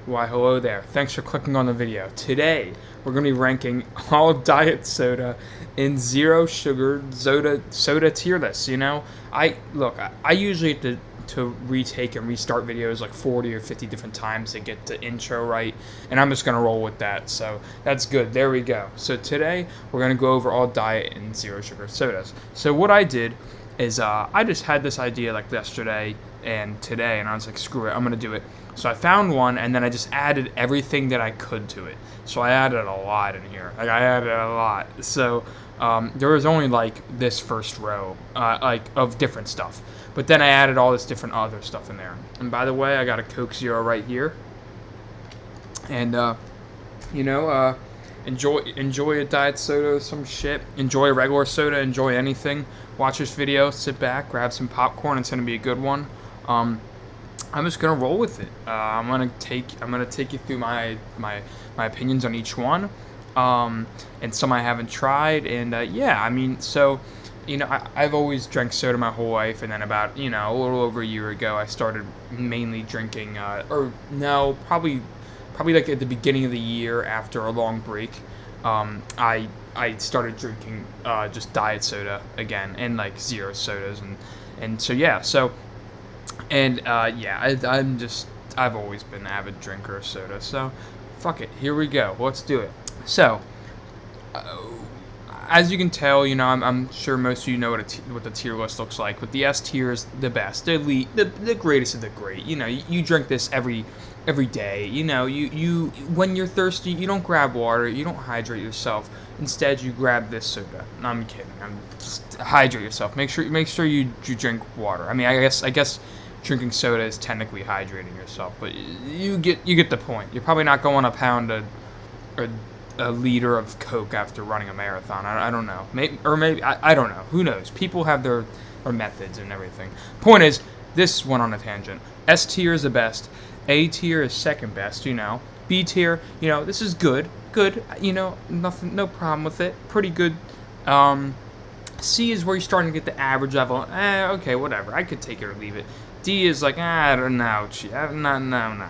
Why, hello there. Thanks for clicking on the video. Today, we're going to be ranking all diet soda in zero sugar soda tier lists. I usually have to retake and restart videos like 40 or 50 different times to get the intro right, and I'm just going to roll with that. So that's good. There we go. So today, we're going to go over all diet and zero sugar sodas. So what I did is I just had this idea like yesterday and today, and I was like, screw it, I'm gonna do it. So I found one, and then I just added everything that I could to it. So I added a lot in here. Like, I added a lot. So there was only like this first row, like of different stuff. But then I added all this different other stuff in there. And by the way, I got a Coke Zero right here. And you know, uh, enjoy a diet soda, some shit. Enjoy a regular soda. Enjoy anything. Watch this video. Sit back, grab some popcorn. It's gonna be a good one. I'm just gonna roll with it. I'm gonna take you through my opinions on each one, and some I haven't tried. And yeah, I mean, so I've always drank soda my whole life, and then about a little over a year ago, I started mainly drinking, or no, probably like at the beginning of the year after a long break, I started drinking just diet soda again and like zero sodas and so yeah so. And yeah, I've always been an avid drinker of soda, so fuck it, here we go, let's do it. So, uh, as you can tell, I'm sure most of you know what the tier list looks like, but the S tier is the best, the elite, the greatest of the great. You drink this every day. You when you're thirsty, you don't grab water, you don't hydrate yourself. Instead, you grab this soda. No, I'm kidding. Just hydrate yourself. Make sure you drink water. I mean, I guess drinking soda is technically hydrating yourself, but you get the point. You're probably not going to pound a liter of Coke after running a marathon. I don't know. Maybe I don't know. Who knows? People have their methods and everything. Point is, this went on a tangent. S tier is the best. A tier is second best. B tier. This is good. Good. Nothing. No problem with it. Pretty good. C is where you're starting to get the average level. Okay, whatever. I could take it or leave it. D is like, I don't know. No.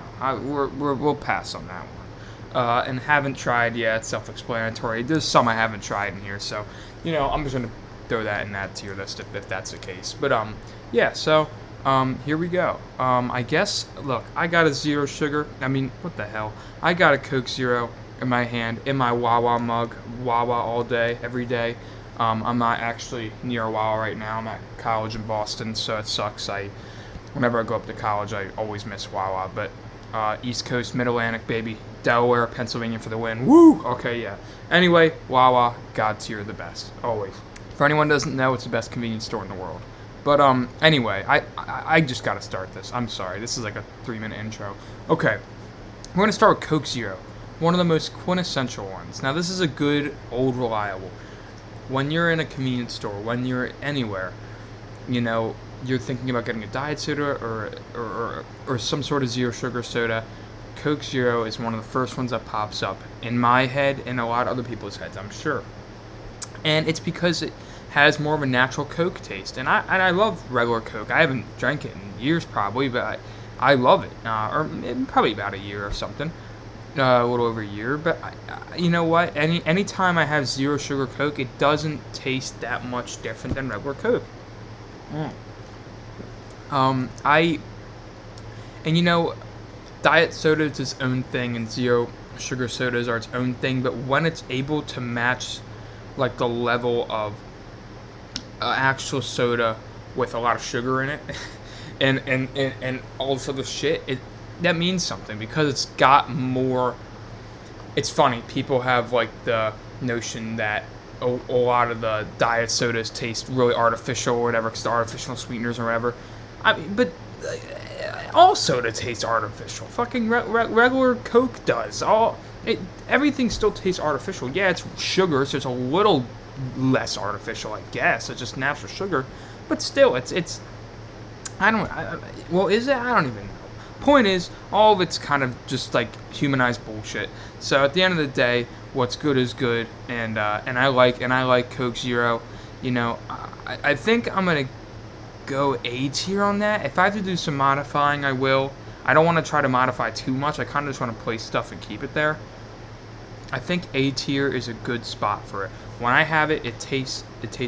We'll pass on that one. And haven't tried yet. It's self-explanatory. There's some I haven't tried in here, so I'm just gonna throw that in that tier list if that's the case. But yeah. So here we go. I guess. Look, I got a zero sugar. I mean, what the hell? I got a Coke Zero in my hand, in my Wawa mug. Wawa all day, every day. I'm not actually near Wawa right now. I'm at college in Boston, so it sucks. Whenever I go up to college, I always miss Wawa. But East Coast, Mid-Atlantic, baby. Delaware, Pennsylvania for the win. Woo! Okay, yeah. Anyway, Wawa, God tier, the best. Always. For anyone who doesn't know, it's the best convenience store in the world. But anyway, I just gotta start this. I'm sorry. This is like a 3-minute intro. Okay. We're gonna start with Coke Zero. One of the most quintessential ones. Now, this is a good, old, reliable. When you're in a convenience store, when you're anywhere, you're thinking about getting a diet soda or some sort of zero sugar soda, Coke Zero is one of the first ones that pops up in my head and a lot of other people's heads, I'm sure. And it's because it has more of a natural Coke taste. And I love regular Coke. I haven't drank it in years probably, but I love it. Or probably about a year or something. A little over a year. But you know what? Anytime I have zero sugar Coke, it doesn't taste that much different than regular Coke. Diet soda is its own thing, and zero sugar sodas are its own thing. But when it's able to match, like, the level of actual soda with a lot of sugar in it, and all this other shit, that means something because it's got more. It's funny. People have like the notion that a lot of the diet sodas taste really artificial or whatever because the artificial sweeteners or whatever. I mean, but all soda tastes artificial. Fucking regular Coke does. Everything still tastes artificial. Yeah, it's sugar, so it's a little less artificial, I guess. It's just natural sugar, but still, it's. Well, is it? I don't even know. Point is, all of it's kind of just like humanized bullshit. So at the end of the day, what's good is good, and I like Coke Zero. I think I'm gonna go A tier on that. If I have to do some modifying, I will. I don't want to try to modify too much. I kind of just want to place stuff and keep it there. I think A tier is a good spot for it. When I have it, it tastes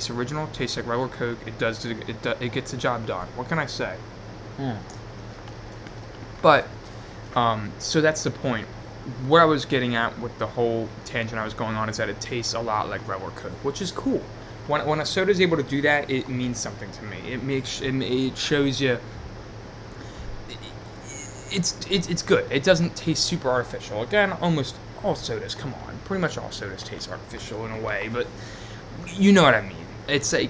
original. It tastes like regular Coke. It gets the job done. What can I say? But so that's the point. What I was getting at with the whole tangent I was going on is that it tastes a lot like regular Coke, which is cool. When a soda is able to do that, it means something to me. It shows you. It's good. It doesn't taste super artificial. Again, almost all sodas, come on, pretty much all sodas taste artificial in a way, but you know what I mean. It's like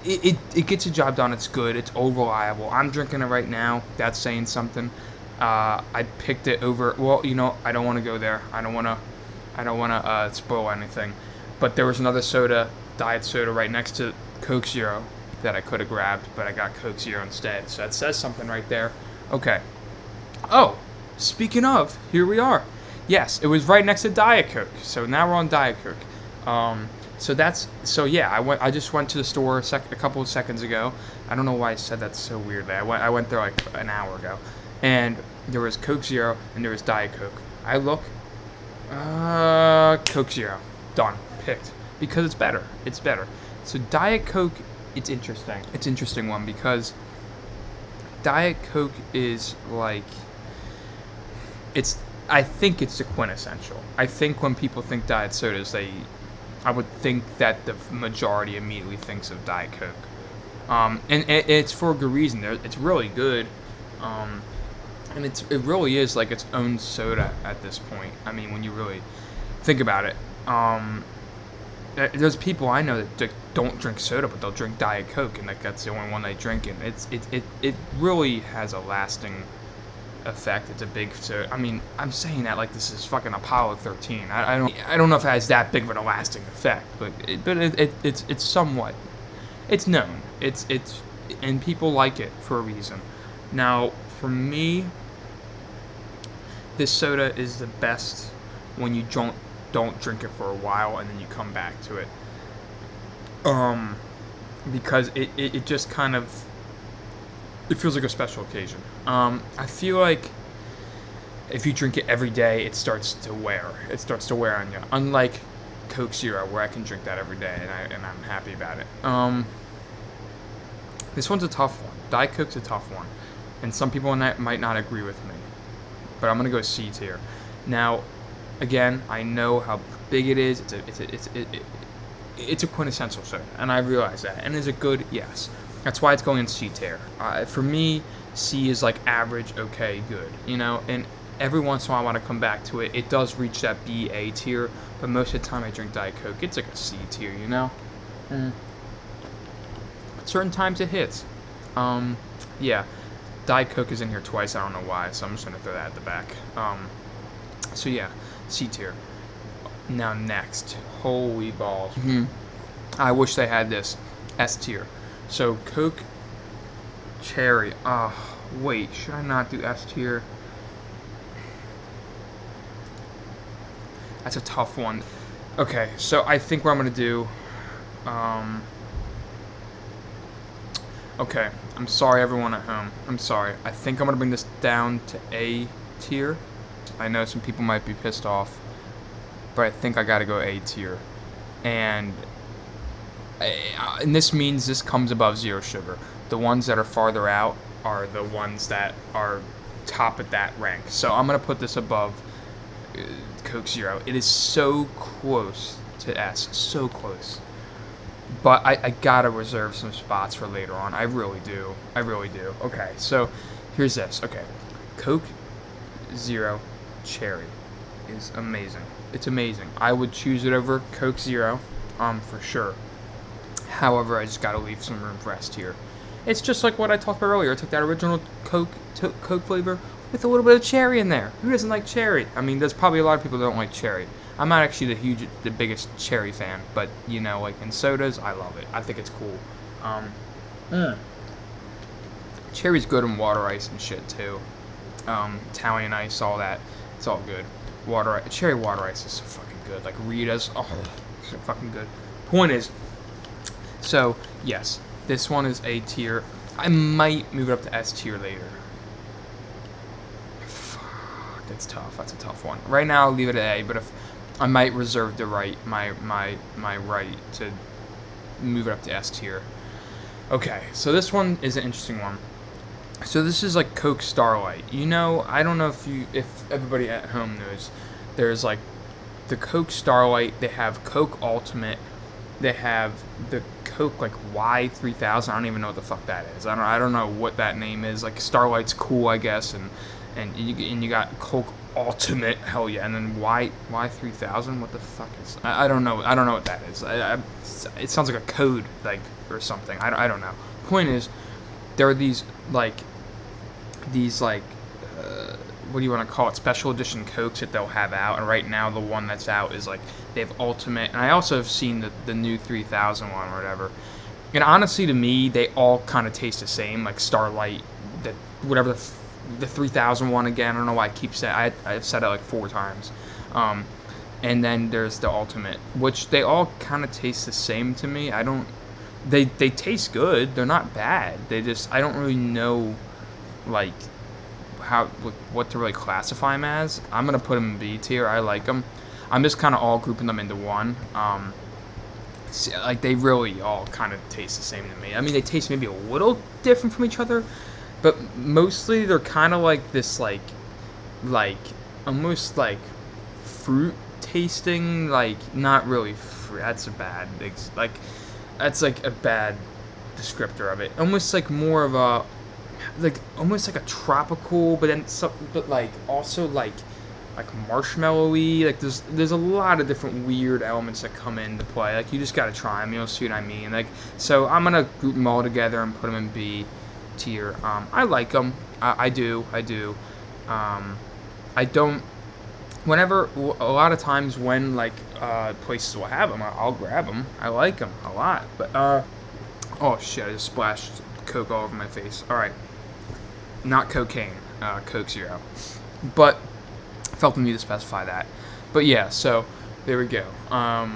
it gets the job done. It's good. It's old reliable. I'm drinking it right now. That's saying something. I picked it over. Well, you know, I don't want to go there. I don't want to spoil anything. But there was another soda, diet soda, right next to Coke Zero that I could have grabbed, but I got Coke Zero instead. So that says something right there. Okay. Oh, speaking of, here we are. Yes, it was right next to Diet Coke. So now we're on Diet Coke. So yeah, I just went to the store a couple of seconds ago. I don't know why I said that so weirdly. I went there like an hour ago, and there was Coke Zero and there was Diet Coke. I look, Coke Zero, done, picked, because it's better. It's better. So Diet Coke, it's interesting. It's an interesting one because Diet Coke is like, I think it's the quintessential. I think when people think diet sodas, I would think that the majority immediately thinks of Diet Coke. And it's for a good reason. It's really good. And it really is like its own soda at this point. I mean, when you really think about it. There's people I know that don't drink soda, but they'll drink Diet Coke, and like that's the only one they drink. And it really has a lasting effect. It's a big soda. I mean, I'm saying that like this is fucking Apollo 13. I don't know if it has that big of an lasting effect, but it's somewhat. It's known. It's and people like it for a reason. Now, for me, this soda is the best when you don't drink it for a while and then you come back to it. Because it just kind of, it feels like a special occasion. I feel like if you drink it every day, it starts to wear. It starts to wear on you. Unlike Coke Zero, where I can drink that every day and I'm happy about it. This one's a tough one. Diet Coke's a tough one, and some people might not agree with me. But I'm gonna go C tier. Now, again, I know how big it is. It's a quintessential soda, and I realize that. And is it good? Yes. That's why it's going in C tier. For me, C is like average, okay, good. You know, and every once in a while I want to come back to it. It does reach that B, A tier, but most of the time I drink Diet Coke, it's like a C tier, you know? Certain times it hits. Yeah. Diet Coke is in here twice, I don't know why, so I'm just going to throw that at the back. So yeah, C tier. Now next, holy balls. I wish they had this, S tier. So Coke Cherry. Wait, should I not do S tier? That's a tough one. Okay, so I think what I'm gonna do. Okay, I'm sorry everyone at home. I'm sorry. I think I'm gonna bring this down to A tier. I know some people might be pissed off, but I think I gotta go A tier. And this means this comes above zero sugar. The ones that are farther out are the ones that are top at that rank. So I'm gonna put this above Coke Zero. It is so close to S, so close. But I gotta reserve some spots for later on. I really do. I really do. Okay, so here's this. Okay, Coke Zero Cherry is amazing. It's amazing. I would choose it over Coke Zero, for sure. However, I just gotta leave some room for S tier. It's just like what I talked about earlier. I took that original Coke flavor with a little bit of cherry in there. Who doesn't like cherry? I mean, there's probably a lot of people that don't like cherry. I'm not actually the biggest cherry fan, but you know, like in sodas, I love it. I think it's cool. Cherry's good in water ice and shit too. Italian ice, all that. It's all good. Cherry water ice is so fucking good. Like Rita's, oh, so fucking good. Point is, so yes, this one is A tier. I might move it up to S tier later. That's tough. That's a tough one. Right now, I'll leave it at A. But if I might reserve the right, my right to move it up to S tier. Okay, so this one is an interesting one. So this is like Coke Starlight. You know, I don't know if everybody at home knows. There's like the Coke Starlight. They have Coke Ultimate. They have the Coke like Y3000. I don't even know what the fuck that is. I don't know what that name is. Like Starlight's cool, I guess, and you got Coke Ultimate. Hell yeah, and then Y3000. What the fuck is? I don't know. I don't know what that is. It sounds like a code like or something. I don't know. Point is, there are these like what do you want to call it, special edition Cokes that they'll have out, and right now the one that's out is like they have Ultimate, and I also have seen the new 3000 one or whatever, and honestly to me they all kind of taste the same, like Starlight, the 3000 one again, I don't know why I keep saying, I've said it like 4 times, and then there's the Ultimate, which they all kind of taste the same to me. They taste good, they're not bad, I don't really know like what to really classify them as. I'm gonna put them in B tier. I like them. I'm just kind of all grouping them into one. Like they really all kind of taste the same to me. I mean, they taste maybe a little different from each other, but mostly they're kind of like this like almost like fruit tasting, like not really fruit. That's a bad descriptor of it. Almost like more of a almost like a tropical, but like also like marshmallowy. Like there's a lot of different weird elements that come into play. Like you just gotta try them, you'll see what I mean. Like so, I'm gonna group them all together and put them in B tier. I like them. I do. I don't. Whenever a lot of times when like places will have them, I'll grab them. I like them a lot. But oh shit! I just splashed Coke all over my face. All right. Not cocaine, Coke Zero, but felt the need to specify that. But yeah, so there we go. I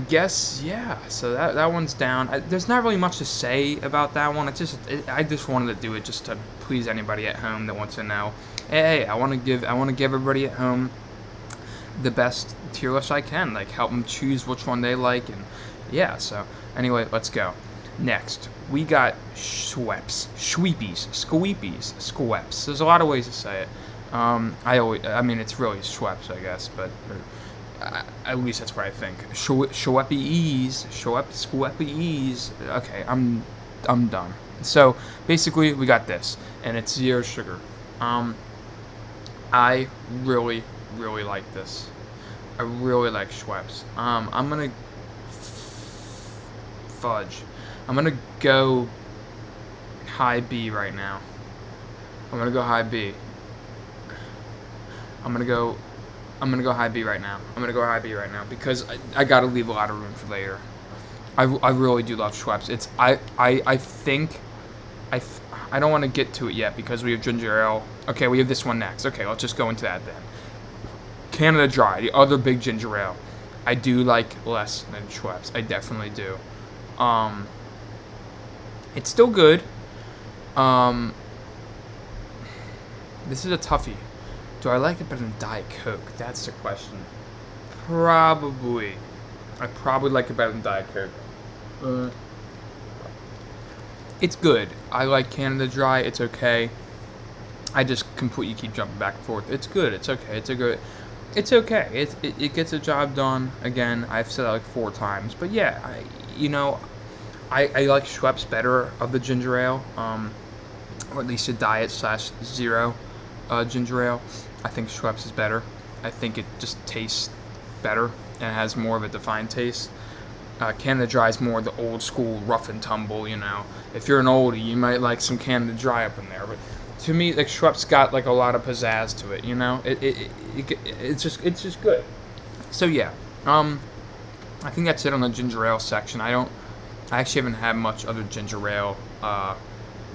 guess yeah. So that one's down. There's not really much to say about that one. I just wanted to do it just to please anybody at home that wants to know. Hey, I want to give everybody at home the best tier list I can. Like help them choose which one they like, and yeah. So anyway, let's go. Next, we got Schweppes, Schweppes. There's a lot of ways to say it. I mean, it's really Schweppes, I guess, but at least that's what I think. Schweppes. Okay, I'm done. So basically, we got this, and it's 0 sugar. I really like this. I really like Schweppes. I'm gonna fudge. I'm gonna go high B right now. I'm gonna go high B right now because I gotta leave a lot of room for later. I really do love Schweppes. I don't want to get to it yet because we have ginger ale. Okay, we have this one next. Okay, let's just go into that then. Canada Dry, the other big ginger ale. I do like less than Schweppes. I definitely do. It's still good. This is a toughie. Do I like it better than Diet Coke? That's the question. Probably. I probably like it better than Diet Coke. It's good. I like Canada Dry. It's okay. I just completely keep jumping back and forth. It's good. It's okay. It's okay. It gets a job done. Again, I've said that like 4 times. But yeah, I like Schweppes better of the ginger ale, or at least a diet/0 ginger ale. I think Schweppes is better. I think it just tastes better and has more of a defined taste. Canada Dry is more the old school rough and tumble, you know. If you're an oldie, you might like some Canada Dry up in there. But to me, like Schweppes got like a lot of pizzazz to it, you know. It's just good. So yeah, I think that's it on the ginger ale section. I actually haven't had much other ginger ale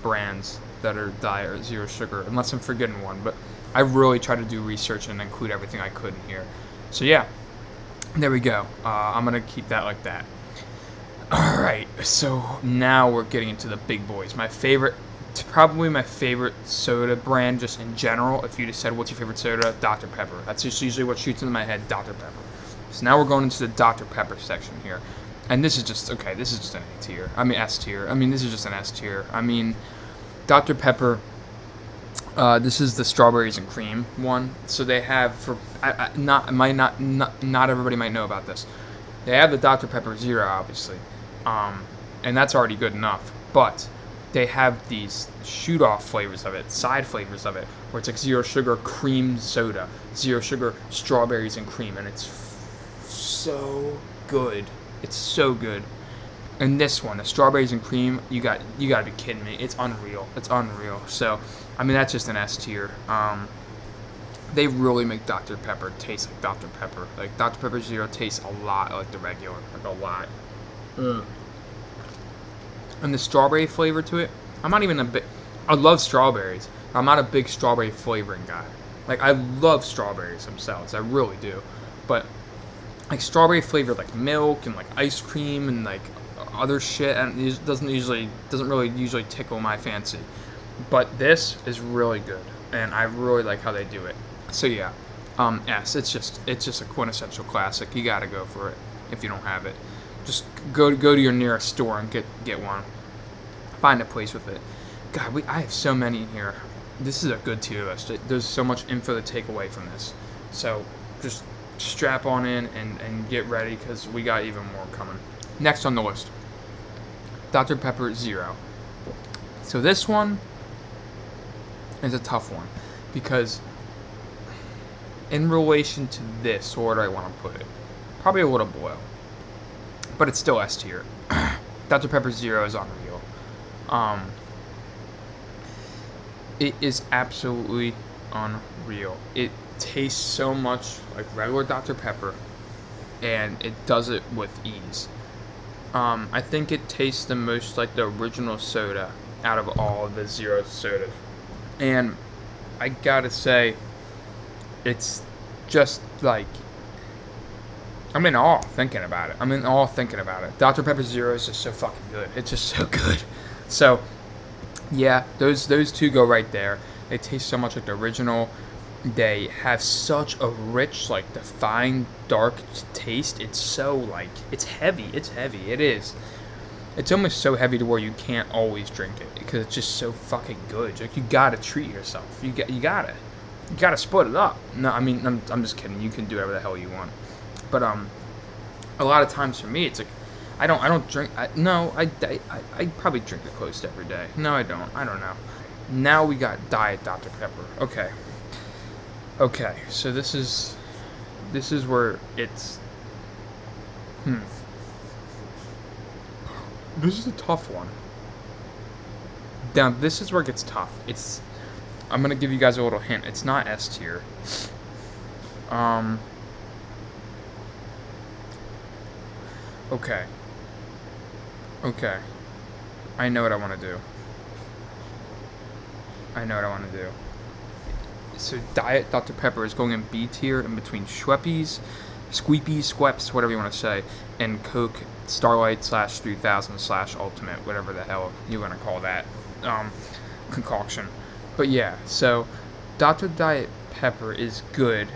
brands that are diet or 0 sugar, unless I'm forgetting one. But I really try to do research and include everything I could in here. So yeah, there we go. I'm gonna keep that like that. All right. So now we're getting into the big boys. My favorite It's probably my favorite soda brand just in general. If you just said, what's your favorite soda? Dr. Pepper. That's just usually what shoots into my head, Dr. Pepper. So now we're going into the Dr. Pepper section here. And this is just, okay, this is just an A tier. I mean, S tier. I mean, this is just an S tier. I mean, Dr. Pepper, this is the strawberries and cream one. So they have, for, not everybody might know about this. They have the Dr. Pepper Zero, obviously. And that's already good enough. But they have these shoot-off flavors of it, side flavors of it, where it's like zero sugar cream soda, zero sugar strawberries and cream, and it's so good. It's so good. And this one, the strawberries and cream, you got to be kidding me. It's unreal. It's unreal. So, I mean, that's just an S tier. They really make Dr. Pepper taste like Dr. Pepper. Like, Dr. Pepper Zero tastes a lot like the regular. Like, a lot. And the strawberry flavor to it, I'm not even a big... I love strawberries. I'm not a big strawberry flavoring guy. Like, I love strawberries themselves. I really do. But, like, strawberry flavored, like, milk and, like, ice cream and, like, other shit, and it doesn't really usually tickle my fancy. But this is really good, and I really like how they do it. So, yeah. S. It's just a quintessential classic. You gotta go for it if you don't have it. Just go to your nearest store and get one. Find a place with it. God, I have so many in here. This is a good tier list. There's so much info to take away from this. So just strap on in and get ready, because we got even more coming. Next on the list, Dr. Pepper Zero. So this one is a tough one, because in relation to this, where do I want to put it? Probably a little below. But it's still S tier. Dr. Pepper Zero is unreal. It is absolutely unreal. It tastes so much like regular Dr. Pepper, and it does it with ease. I think it tastes the most like the original soda out of all of the Zero sodas. And I gotta say, it's just like... I'm in awe thinking about it. Dr. Pepper Zero is just so fucking good. It's just so good. So, yeah, those two go right there. They taste so much like the original. They have such a rich, like, defined, dark taste. It's so, like, it's heavy. It is. It's almost so heavy to where you can't always drink it, because it's just so fucking good. Like, you gotta treat yourself. You gotta split it up. No, I mean, I'm just kidding. You can do whatever the hell you want. But a lot of times for me, it's like I don't drink. I probably drink it close to every day. No, I don't. I don't know. Now we got Diet Dr. Pepper. Okay. So this is where it's. This is a tough one. Now this is where it gets tough. I'm gonna give you guys a little hint. It's not S tier. Okay. I know what I want to do. So Diet Dr. Pepper is going in B tier, in between Schweppes, Squeepies, Schweppes, whatever you want to say, and Coke Starlight /3000 /Ultimate, whatever the hell you want to call that concoction. But yeah, so Dr. Diet Pepper is good.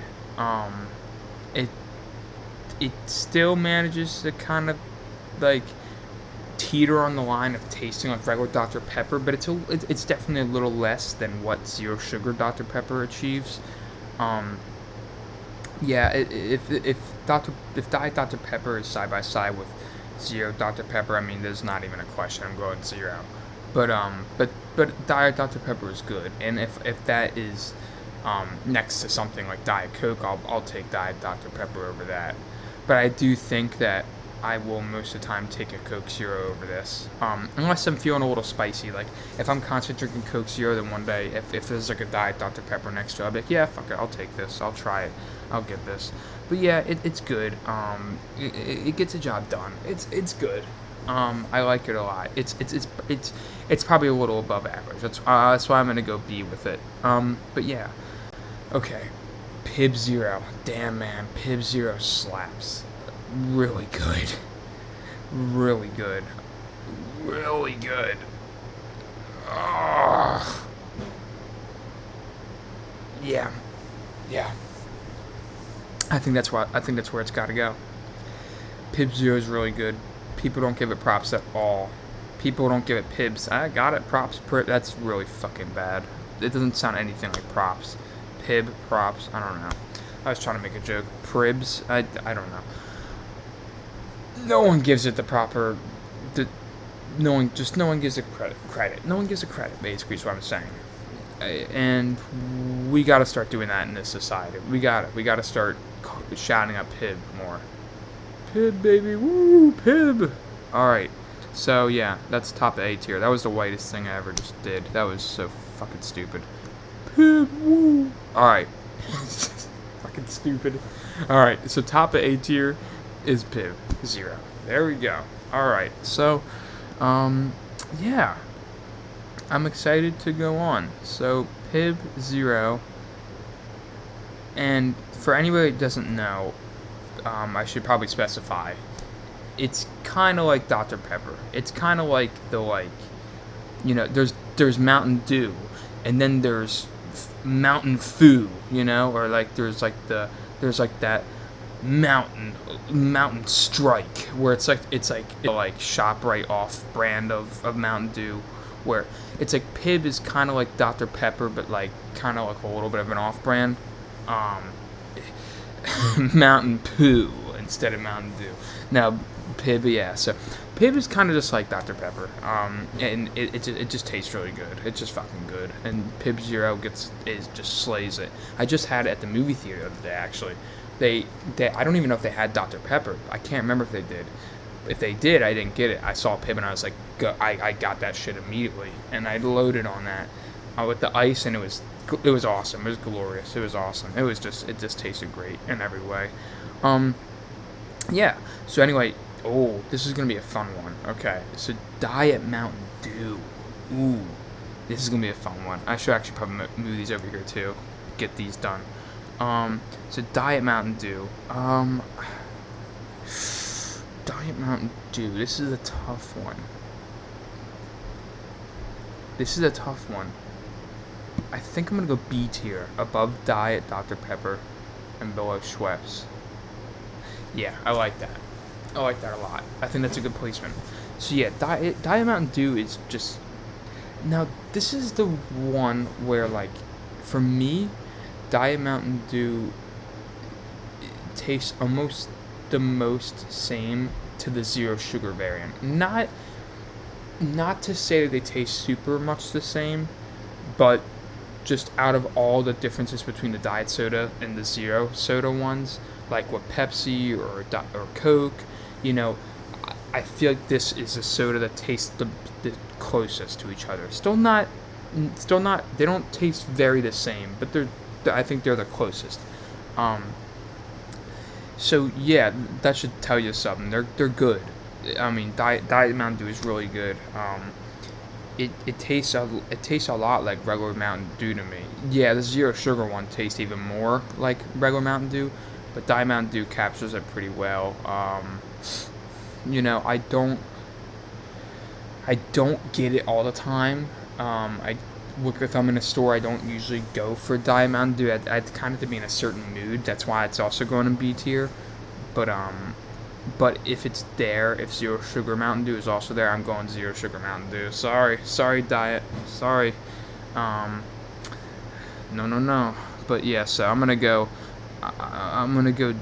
It still manages to kind of, like, teeter on the line of tasting like regular Dr. Pepper, but it's definitely a little less than what zero sugar Dr. Pepper achieves. Yeah, if Diet Dr. Pepper is side by side with zero Dr. Pepper, I mean, there's not even a question. I'm going Zero. But Diet Dr. Pepper is good, and if that is next to something like Diet Coke, I'll take Diet Dr. Pepper over that. But I do think that I will most of the time take a Coke Zero over this, unless I'm feeling a little spicy. Like, if I'm constantly drinking Coke Zero, then one day, if there's like a Diet Dr. Pepper next to it, I'll be like, yeah, fuck it, I'll take this, I'll try it, I'll get this. But yeah, it's good. It gets the job done. It's good. I like it a lot. It's probably a little above average. That's why I'm gonna go B with it. But yeah, okay. Pib Zero. Damn, man, Pib Zero slaps. Really good. Ugh. Yeah, yeah. I think that's where it's got to go. Pib Zero is really good. People don't give it props at all. People don't give it pibs. I got it. Props. That's really fucking bad. It doesn't sound anything like props. Pib, props. I don't know. I was trying to make a joke. Pribs. I don't know. No one gives it the proper. No one gives it credit. No one gives it credit. Basically, is what I'm saying. And we got to start doing that in this society. We got to start shouting up Pib more. Pib, baby, woo, Pib. All right. So yeah, that's top of A tier. That was the whitest thing I ever just did. That was so fucking stupid. Pib, woo. All right. Fucking stupid. All right. So top of A tier is Pib Zero. There we go. All right. So, yeah. I'm excited to go on. So Pib Zero. And for anybody that doesn't know, I should probably specify. It's kind of like Dr. Pepper. It's kind of like there's Mountain Dew, and then there's Mountain Foo, or like there's that Mountain Strike, where it's like ShopRite off-brand of Mountain Dew, where it's like Pib is kind of like Dr. Pepper, but like kind of like a little bit of an off-brand. Mountain Poo instead of Mountain Dew. Now, Pib, yeah. So Pib is kind of just like Dr. Pepper, and it just tastes really good. It's just fucking good. And Pib Zero just slays it. I just had it at the movie theater the other day. Actually, they I don't even know if they had Dr. Pepper. I can't remember if they did. If they did, I didn't get it. I saw Pib and I was like, I got that shit immediately, and I loaded on that with the ice, and it was awesome. It was glorious. It was awesome. It just tasted great in every way. Yeah. So anyway, this is gonna be a fun one. Okay. So Diet Mountain Dew. Ooh, this is gonna be a fun one. I should actually probably move these over here too. Get these done. So Diet Mountain Dew. Diet Mountain Dew. This is a tough one. I think I'm gonna go B tier, above Diet Dr. Pepper, and below Schweppes. Yeah, I like that. I like that a lot. I think that's a good placement. So yeah, Diet Mountain Dew is just. Now this is the one where, like, for me, Diet Mountain Dew tastes almost the most same to the zero sugar variant. Not to say that they taste super much the same, but just out of all the differences between the diet soda and the zero soda ones, like with Pepsi or Coke, I feel like this is a soda that tastes the closest to each other. Still not. They don't taste very the same, but I think they're the closest. So yeah, that should tell you something. They're good. I mean, Diet Mountain Dew is really good. It tastes a lot like regular Mountain Dew to me. Yeah, the zero sugar one tastes even more like regular Mountain Dew, but Diet Mountain Dew captures it pretty well. I don't get it all the time. If I'm in a store, I don't usually go for Diet Mountain Dew. I kind of have to be in a certain mood. That's why it's also going in B tier. But if it's there, if zero sugar Mountain Dew is also there, I'm going zero sugar Mountain Dew. Sorry, Diet. Sorry. No. But yeah, so I'm gonna go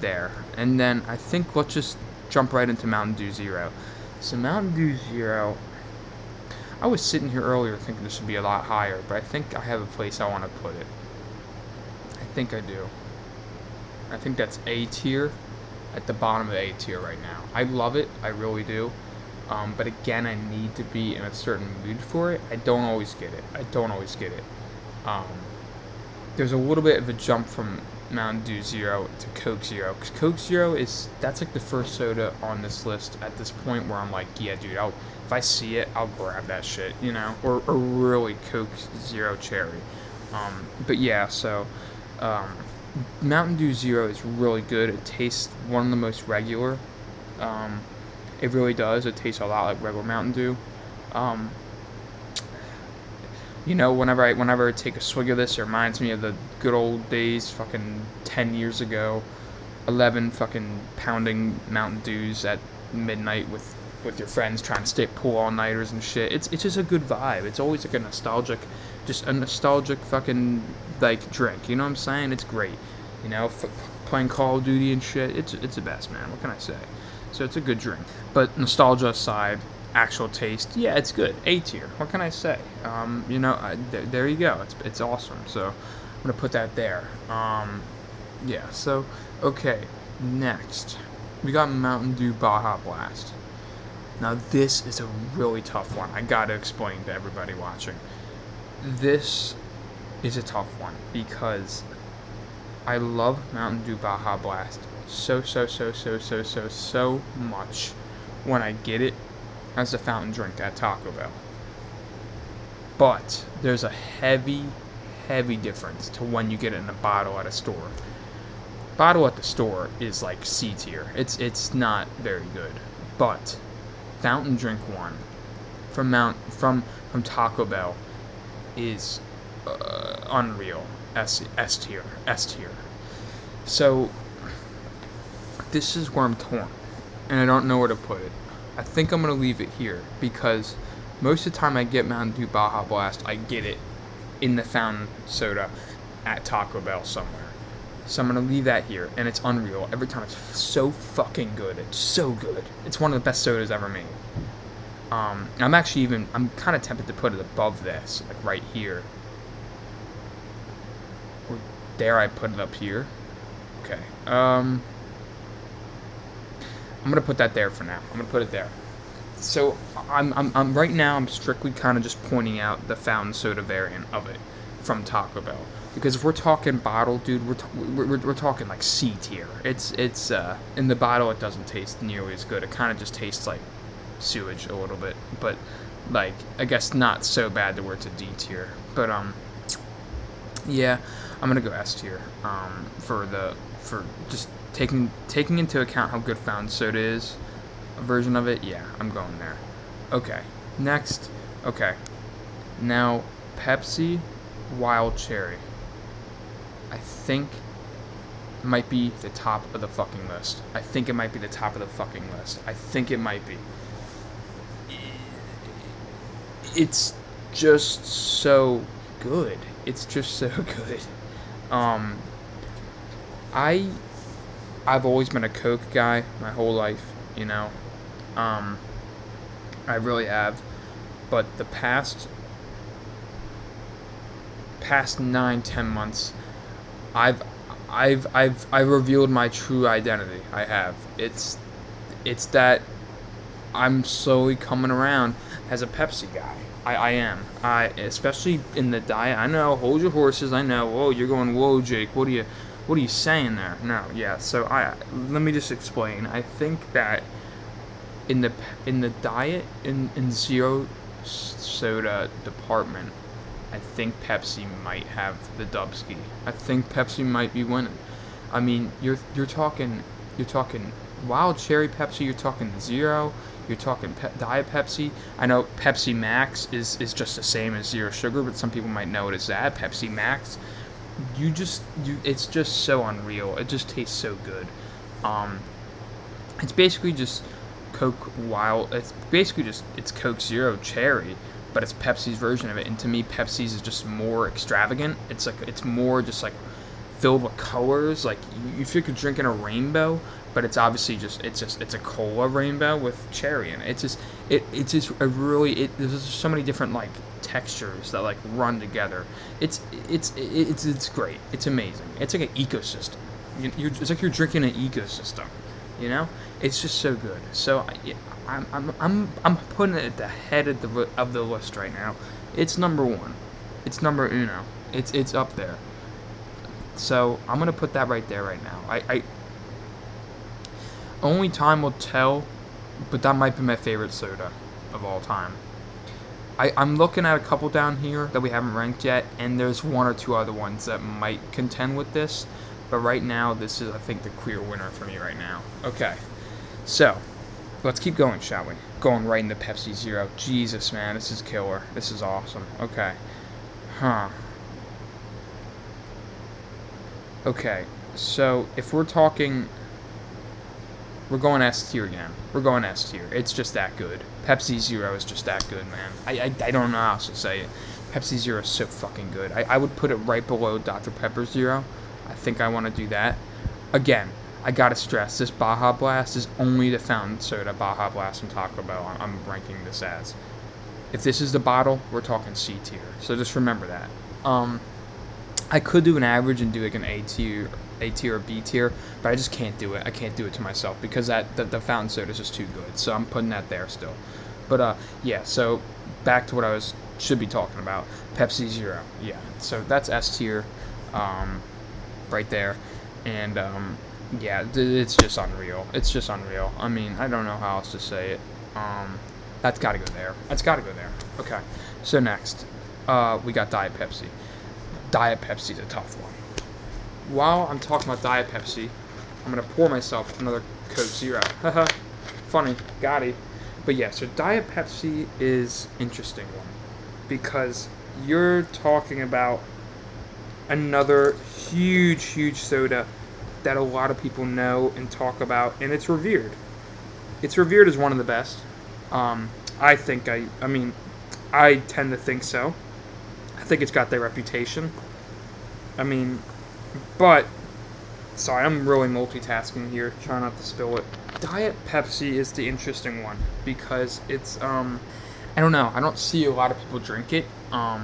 there, and then I think let's just jump right into Mountain Dew Zero. So Mountain Dew Zero. I was sitting here earlier thinking this would be a lot higher, but I think I have a place I want to put it. I think I do. I think that's A tier, at the bottom of A tier right now. I love it, I really do. But again, I need to be in a certain mood for it. I don't always get it. There's a little bit of a jump from Mountain Dew Zero to Coke Zero. Because Coke Zero that's like the first soda on this list at this point where I'm like, yeah, dude, if I see it, I'll grab that shit, or really Coke Zero Cherry. But yeah, so Mountain Dew Zero is really good. It tastes one of the most regular. It really does. It tastes a lot like regular Mountain Dew. You know, whenever I take a swig of this, it reminds me of the good old days, fucking 10 years ago. 11 fucking pounding Mountain Dews at midnight with your friends trying to stay pull all-nighters and shit. It's just a good vibe. It's always like a nostalgic fucking like drink. You know what I'm saying? It's great. You know, playing Call of Duty and shit. It's the best, man. What can I say? So it's a good drink. But nostalgia aside, actual taste, yeah, it's good. A tier. What can I say? You know, there you go. It's awesome. So I'm gonna put that there. Yeah. So okay. Next, we got Mountain Dew Baja Blast. Now this is a really tough one. I gotta explain to everybody watching. This is a tough one because I love Mountain Dew Baja Blast so much when I get it as a fountain drink at Taco Bell. But there's a heavy difference to when you get it in a bottle at a store. Bottle at the store is like C tier. It's not very good. But fountain drink one from Taco Bell is unreal. S tier. So this is where I'm torn, and I don't know where to put it. I think I'm gonna leave it here because most of the time I get Mountain Dew Baja Blast, I get it in the fountain soda at Taco Bell somewhere. So I'm gonna leave that here, and it's unreal. Every time it's so fucking good. It's so good. It's one of the best sodas ever made. I'm kind of tempted to put it above this, like right here. Or dare I put it up here? Okay. I'm gonna put that there for now. I'm gonna put it there. So I'm right now. I'm strictly kind of just pointing out the fountain soda variant of it from Taco Bell. Because if we're talking bottle, dude, we're talking like C tier. It's in the bottle it doesn't taste nearly as good. It kind of just tastes like sewage a little bit, but like I guess not so bad to where it's a D tier. But yeah, I'm gonna go S tier. For just taking into account how good fountain soda is, a version of it. Yeah, I'm going there. Okay, next. Okay, now Pepsi Wild Cherry. I think might be the top of the fucking list. I think it might be. It's just so good. I've always been a Coke guy my whole life, you know. I really have. But the past 9-10 months, I've revealed my true identity. I have. It's that I'm slowly coming around as a Pepsi guy. I am. Especially in the diet. I know. Hold your horses. I know. Whoa, you're going. Whoa, Jake. What are you saying there? No. Yeah. So let me just explain. I think that in the diet in zero soda department, I think Pepsi might have the Dubsky. I think Pepsi might be winning. I mean, you're talking Wild Cherry Pepsi. You're talking Zero. You're talking Diet Pepsi. I know Pepsi Max is just the same as Zero Sugar, but some people might know it as that. Pepsi Max. It's just so unreal. It just tastes so good. It's basically just Coke Wild. It's Coke Zero Cherry, but it's Pepsi's version of it. And to me, Pepsi's is just more extravagant. It's more just like filled with colors. Like you feel like you're drinking a rainbow, but it's obviously it's a cola rainbow with cherry in it. There's so many different like textures that like run together. It's great. It's amazing. It's like an ecosystem. It's like you're drinking an ecosystem. You know, it's just so good. So I'm putting it at the head of the list right now. It's number one. It's number uno. It's up there. So I'm gonna put that right there right now. I only time will tell, but that might be my favorite soda of all time. I'm looking at a couple down here that we haven't ranked yet, and there's one or two other ones that might contend with this. But right now, this is, I think, the clear winner for me right now. Okay, so let's keep going, shall we? Going right into Pepsi Zero. Jesus, man, this is killer. This is awesome. Okay, Huh. Okay, so if we're talking, we're going S tier again. We're going S tier. It's just that good. Pepsi Zero is just that good, man. I don't know how else to say it. Pepsi Zero is so fucking good. I would put it right below Dr. Pepper Zero. I think I want to do that. Again, I gotta stress, this Baja Blast is only the fountain soda Baja Blast from Taco Bell I'm ranking this as. If this is the bottle, we're talking C tier. So just remember that. I could do an average and do like an A tier or B tier, but I just can't do it. I can't do it to myself because the fountain soda is just too good. So I'm putting that there still. But yeah. So back to what I should be talking about. Pepsi Zero. Yeah. So that's S tier, right there, and yeah, it's just unreal. It's just unreal. I mean, I don't know how else to say it. That's got to go there. That's got to go there. Okay. So next, we got Diet Pepsi. Diet Pepsi's a tough one. While I'm talking about Diet Pepsi, I'm gonna pour myself another Coke Zero. Haha, funny, got it. But yeah, so Diet Pepsi is interesting one because you're talking about another huge soda that a lot of people know and talk about, and it's revered. It's revered as one of the best. I think I mean, I tend to think so. I think it's got their reputation. I mean, but sorry, I'm really multitasking here, trying not to spill it. Diet Pepsi is the interesting one because it's I don't know. I don't see a lot of people drink it. I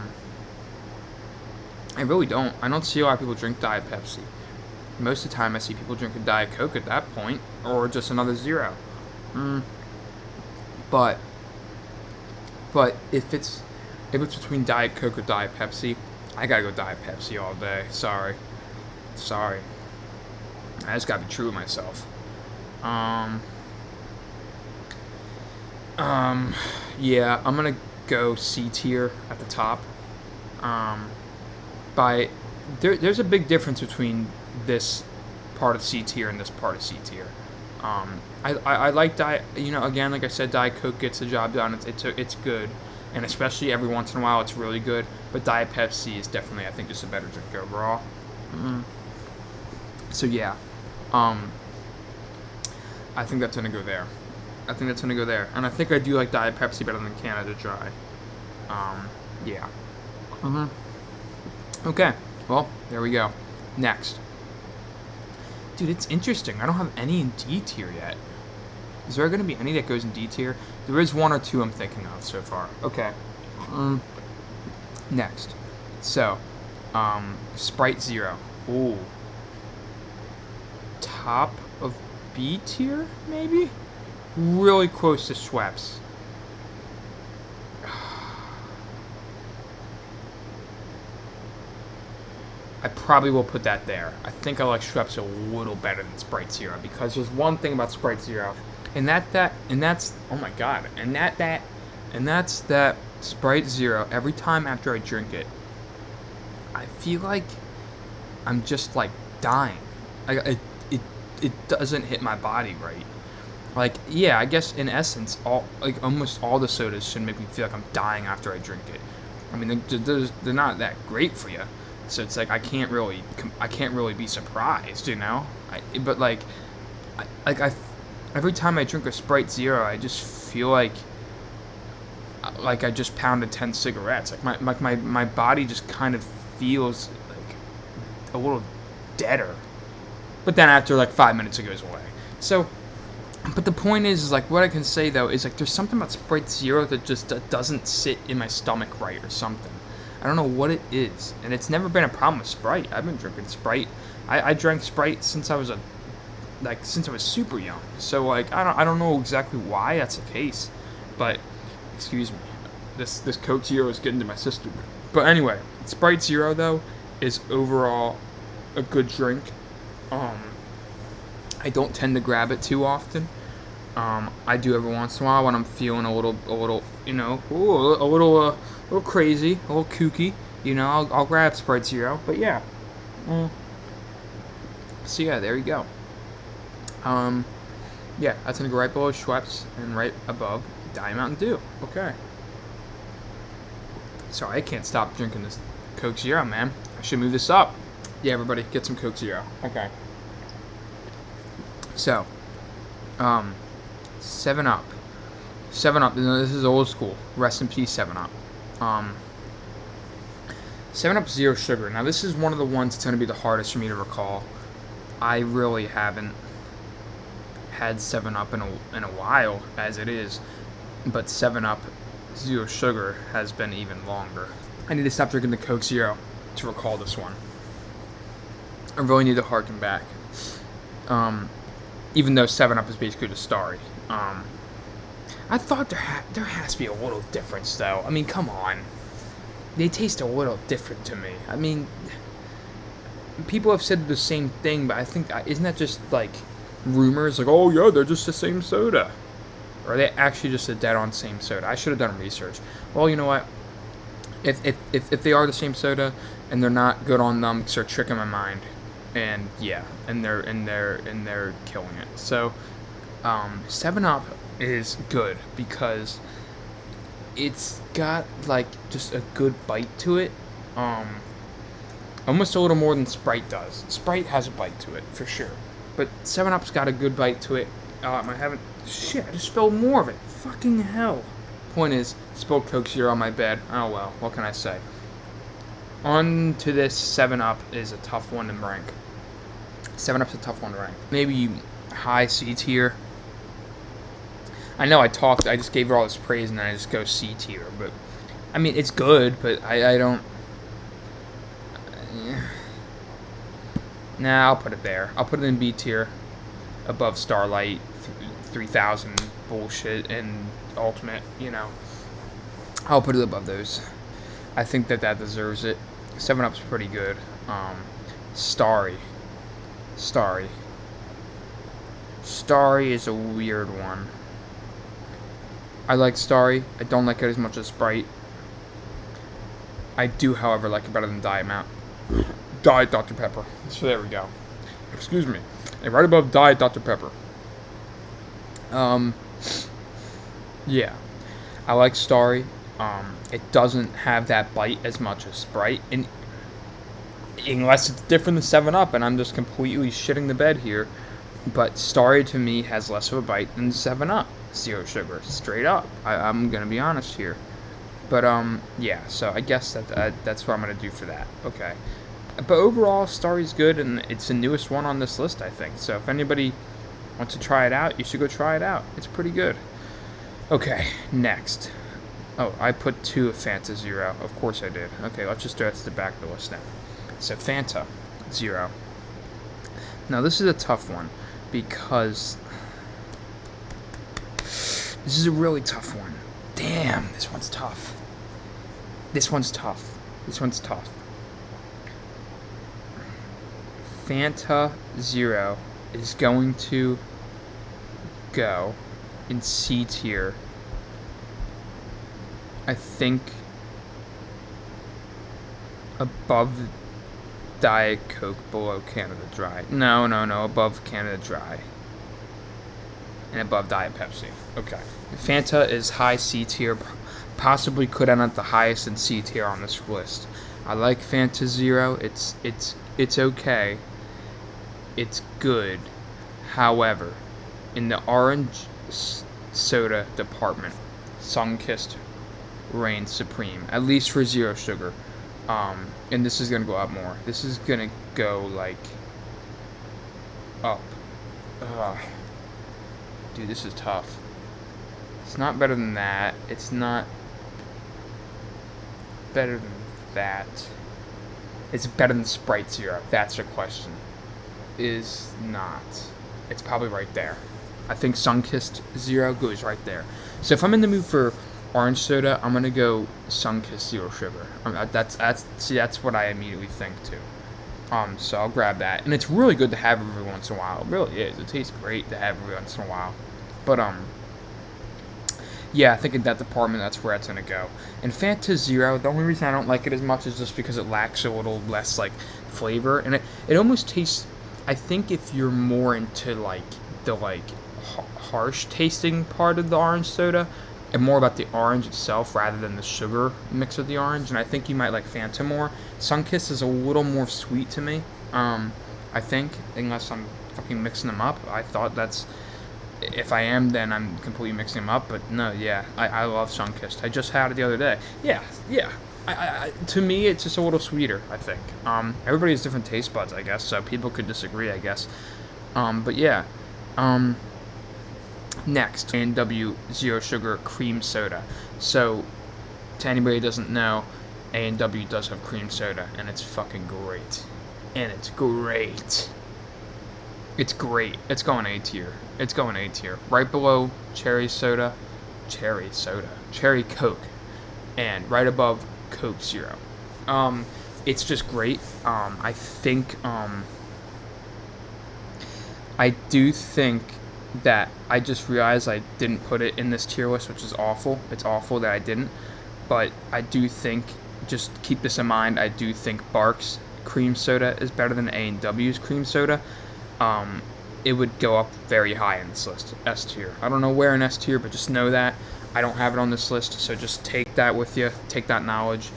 really don't. I don't see a lot of people drink Diet Pepsi. Most of the time, I see people drink a Diet Coke at that point, or just another Zero. But if it's between Diet Coke or Diet Pepsi, I gotta go Diet Pepsi all day. Sorry. I just gotta be true with myself. Yeah, I'm gonna go C tier at the top. There's a big difference between this part of C tier and this part of C tier. I like Diet, again, like I said, Diet Coke gets the job done. It's good, and especially every once in a while, it's really good. But Diet Pepsi is definitely, I think, just a better drink overall. So yeah, I think that's gonna go there. And I think I do like Diet Pepsi better than Canada Dry. Yeah. Okay. Well, there we go. Next. Dude, it's interesting. I don't have any in D tier yet. Is there going to be any that goes in D tier? There is one or two I'm thinking of so far. Okay. Next. So, Sprite Zero. Ooh. Top of B tier, maybe? Really close to Schweppes. I probably will put that there. I think I like Schweppes a little better than Sprite Zero because there's one thing about Sprite Zero, and that's oh my god, and that's that Sprite Zero. Every time after I drink it, I feel like I'm just like dying. It doesn't hit my body right. Like, yeah, I guess in essence, almost all the sodas should make me feel like I'm dying after I drink it. I mean, they're not that great for you. So it's like I can't really be surprised, But every time I drink a Sprite Zero, I just feel like I just pounded 10 cigarettes. Like my body just kind of feels like a little deader. But then after like 5 minutes, it goes away. So, but the point is like what I can say though is like there's something about Sprite Zero that just doesn't sit in my stomach right or something. I don't know what it is, and it's never been a problem with Sprite. I've been drinking Sprite. I drank Sprite since I was super young. So like I don't know exactly why that's the case, but excuse me, this Coke Zero is getting to my system. But anyway, Sprite Zero though is overall a good drink. I don't tend to grab it too often. I do every once in a while when I'm feeling a little, a little crazy, a little kooky. I'll grab Sprite Zero. But yeah. So yeah, there you go. Yeah, that's gonna go right below Schweppes and right above Diet Mountain Dew. Okay. Sorry, I can't stop drinking this Coke Zero, man. I should move this up. Yeah, everybody, get some Coke Zero. Okay. So, 7 Up. 7 Up, this is old school. Rest in peace, 7 Up. 7 Up Zero Sugar. Now, this is one of the ones that's going to be the hardest for me to recall. I really haven't had 7 Up in a while, as it is. But 7 Up Zero Sugar has been even longer. I need to stop drinking the Coke Zero to recall this one. I really need to harken back. Even though 7 Up is basically just Starry. I thought there has to be a little difference, though. I mean, come on. They taste a little different to me. I mean, people have said the same thing, but I think, isn't that just, like, rumors? Like, oh, yeah, they're just the same soda. Or are they actually just a dead-on same soda? I should have done research. Well, you know what? If they are the same soda, and they're not good on them, because they're tricking my mind. And yeah, and they're killing it. So, 7 Up is good because it's got like just a good bite to it. Almost a little more than Sprite does. Sprite has a bite to it for sure, but 7 Up's got a good bite to it. I haven't. Shit, I just spilled more of it. Fucking hell. Point is, spilled Coke Zero on my bed. Oh well, what can I say? On to this 7 Up is a tough one to rank. 7 Up's a tough one to rank. Maybe high C tier. I know I just gave her all this praise and I just go C tier, but I mean it's good, but I don't. Nah, I'll put it there. I'll put it in B tier, above Starlight, 3000 bullshit, and Ultimate. You know, I'll put it above those. I think that deserves it. 7 Up's pretty good. Starry is a weird one. I like Starry. I don't like it as much as Sprite. I do, however, like it better than Diet Dr. Pepper. So there we go. Excuse me. And right above Diet Dr. Pepper. Yeah. I like Starry. It doesn't have that bite as much as Sprite, and unless it's different than 7 Up, and I'm just completely shitting the bed here, but Starry to me has less of a bite than 7 Up Zero Sugar, straight up. I'm gonna be honest here, but yeah. So I guess that's what I'm gonna do for that. Okay, but overall, Starry's good, and it's the newest one on this list, I think. So if anybody wants to try it out, you should go try it out. It's pretty good. Okay, next. Oh, I put 2 of Fanta Zero. Of course I did. Okay, let's just go to the back of the list now. So, Fanta Zero. Now, this is a tough one because this is a really tough one. Damn, this one's tough. This one's tough. This one's tough. Fanta Zero is going to go in C tier. I think above Diet Coke, below Canada Dry. No, above Canada Dry. And above Diet Pepsi. Okay. Fanta is high C tier. Possibly could end up the highest in C tier on this list. I like Fanta Zero. It's okay. It's good. However, in the orange soda department, Sunkist reigns supreme, at least for Zero Sugar. And this is gonna go up more. This is gonna go like up. Dude, this is tough. It's not better than that. It's not better than that. It's better than Sprite Zero. That's your question. Is not. It's probably right there. I think Sunkist Zero goes right there. So if I'm in the mood for orange soda, I'm gonna go Sunkist Zero Sugar. That's what I immediately think too. So I'll grab that, and it's really good to have every once in a while. It really is. It tastes great to have every once in a while. But yeah, I think in that department, that's where it's gonna go. And Fanta Zero, the only reason I don't like it as much is just because it lacks a little less like flavor, and it almost tastes. I think if you're more into like the harsh tasting part of the orange soda, and more about the orange itself rather than the sugar mixed with the orange. And I think you might like Fanta more. Sunkist is a little more sweet to me. I think, unless I'm fucking mixing them up. I thought that's, if I am, then I'm completely mixing them up. But no, yeah, I love Sunkist. I just had it the other day. Yeah. To me, it's just a little sweeter, I think. Everybody has different taste buds, I guess, so people could disagree, I guess. But yeah. Next, A&W Zero Sugar Cream Soda. So, to anybody who doesn't know, A&W does have cream soda, and it's fucking great. And it's great. It's great. It's going A tier. It's going A tier. Right below Cherry Coke, and right above Coke Zero. It's just great. I think, I do think that I just realized I didn't put it in this tier list, which is awful. It's awful that I didn't. But I do think, just keep this in mind, I do think Barq's cream soda is better than A&W's cream soda. It would go up very high in this list, S tier. I don't know where in S tier, but just know that. I don't have it on this list, so just take that with you. Take that knowledge.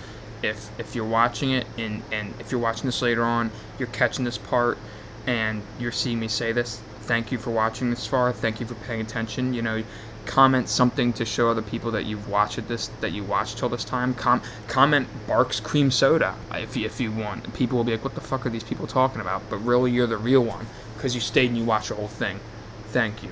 If you're watching it, and if you're watching this later on, you're catching this part, and you're seeing me say this, thank you for watching this far. Thank you for paying attention. You know, comment something to show other people that you've watched that you watched till this time. Comment Barq's cream soda if you want. People will be like, what the fuck are these people talking about? But really, you're the real one because you stayed and you watched the whole thing. Thank you.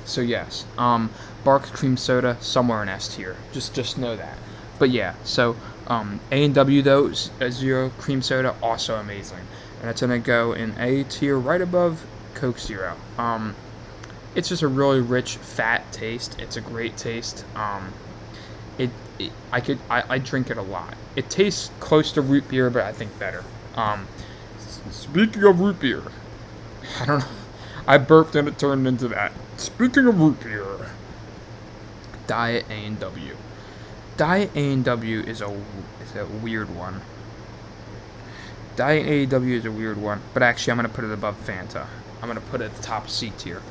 So yes, Barq's cream soda somewhere in S tier. Just know that. But yeah, so A&W though, Zero cream soda, also amazing, and it's gonna go in A tier right above Coke Zero. It's just a really rich, fat taste. It's a great taste. I drink it a lot. It tastes close to root beer, but I think better. Speaking of root beer, I don't know. I burped and it turned into that. Speaking of root beer, Diet A&W. Diet A&W is a weird one. Diet A&W is a weird one, but actually I'm gonna put it above Fanta. I'm gonna put it at the top of C tier.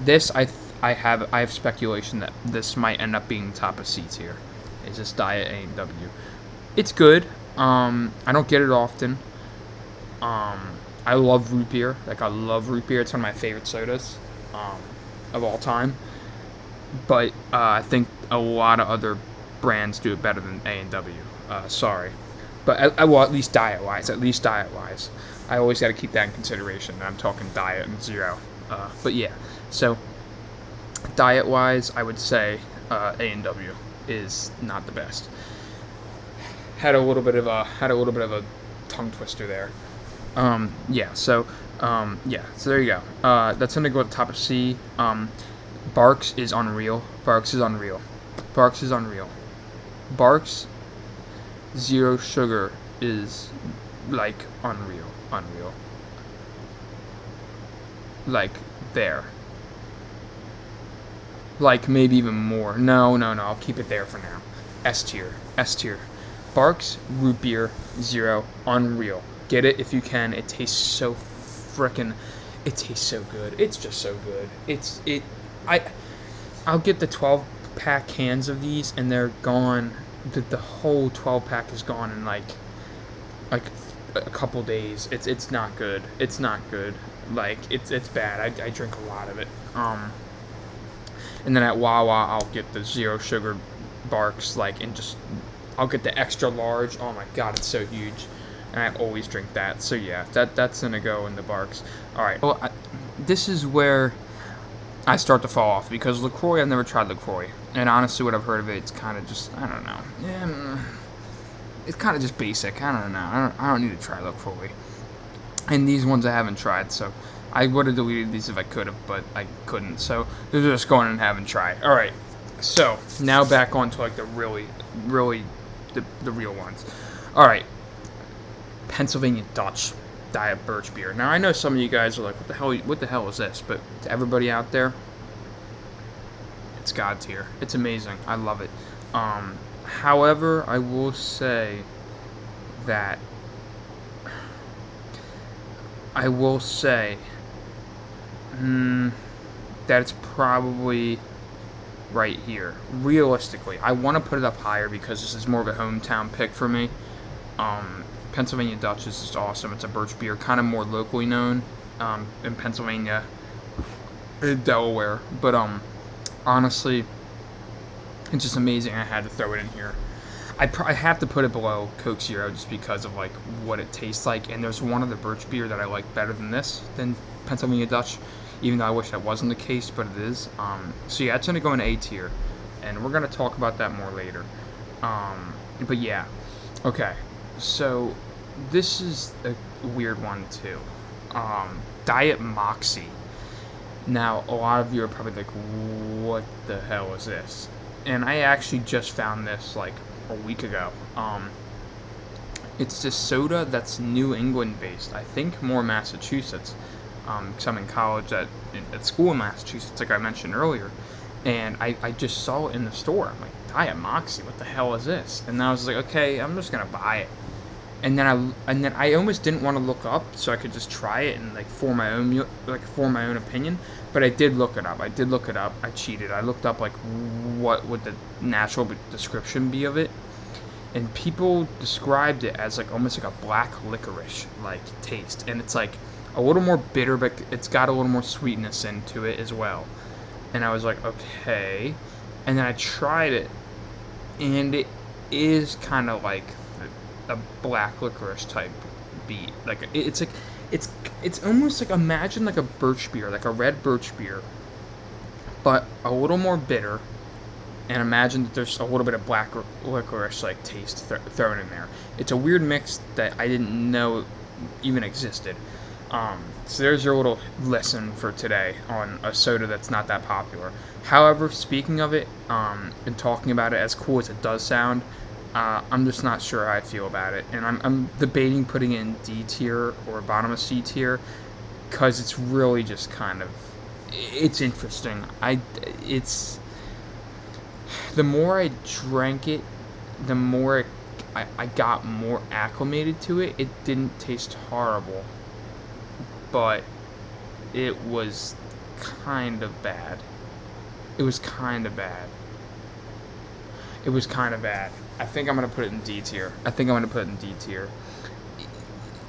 This I have speculation that this might end up being top of C tier. It's just Diet A&W. It's good. I don't get it often. I love root beer. Like, I love root beer. It's one of my favorite sodas of all time. But I think a lot of other brands do it better than A&W. Sorry. But well, at least diet-wise. I always got to keep that in consideration. I'm talking diet and zero. But yeah. So, diet-wise, I would say A&W is not the best. Had a little bit of a tongue twister there. Yeah. So there you go. That's gonna go at the top of C. Barq's is unreal. Barq's Zero Sugar is like unreal. Like there. Like maybe even more. No. I'll keep it there for now. S tier. Barq's root beer zero, unreal. Get it if you can. It tastes so frickin'. It tastes so good. It's just so good. I'll get the 12-pack cans of these, and they're gone. The whole 12-pack is gone in like a couple days. It's not good. It's not good. Like it's bad. I drink a lot of it. And then at Wawa, I'll get the Zero Sugar Barq's, I'll get the extra large. Oh my god, it's so huge. And I always drink that. So yeah, that's gonna go in the Barq's. Alright, well, this is where I start to fall off, because LaCroix, I've never tried LaCroix. And honestly, what I've heard of it, it's kind of just, I don't know. Yeah, it's kind of just basic. I don't know. I don't need to try LaCroix. And these ones I haven't tried, so I would have deleted these if I could have, but I couldn't. So they're just going and haven't tried. Alright, so now back on to the really the real ones. Alright, Pennsylvania Dutch Diet Birch Beer. Now I know some of you guys are like, what the hell is this? But to everybody out there, it's God tier. It's amazing. I love it. However, I will say that that it's probably right here. Realistically, I want to put it up higher because this is more of a hometown pick for me. Pennsylvania Dutch is just awesome. It's a birch beer, kind of more locally known in Pennsylvania, in Delaware. But honestly, it's just amazing. I had to throw it in here. I have to put it below Coke Zero just because of like what it tastes like. And there's one other birch beer that I like better than Pennsylvania Dutch, even though I wish that wasn't the case, but it is. So yeah, it's gonna go in A tier, and we're gonna talk about that more later. But yeah, okay. So this is a weird one too. Diet Moxie. Now a lot of you are probably like, what the hell is this? And I actually just found this like a week ago. It's this soda that's New England based. I think more Massachusetts. Because I'm in college at school in Massachusetts, like I mentioned earlier. And I just saw it in the store. I'm like, Diet Moxie, what the hell is this? And I was like, okay, I'm just gonna buy it. And then I almost didn't want to look up so I could just try it and form my own opinion. But I did look it up. I cheated. I looked up what would the natural description be of it, and people described it as almost like a black licorice taste, and it's like a little more bitter, but it's got a little more sweetness into it as well. And I was like, okay. And then I tried it, and it is kind of like a black licorice type beat. It's almost like, imagine like a birch beer, like a red birch beer, but a little more bitter. And imagine that there's a little bit of black licorice taste thrown in there. It's a weird mix that I didn't know even existed. So there's your little lesson for today on a soda that's not that popular. However, speaking of it, and talking about it, as cool as it does sound, I'm just not sure how I feel about it. And I'm debating putting it in D tier or bottom of C tier, because it's really just it's interesting. The more I drank it, the more I got more acclimated to it. It didn't taste horrible, but it was kind of bad. I think I'm going to put it in D tier.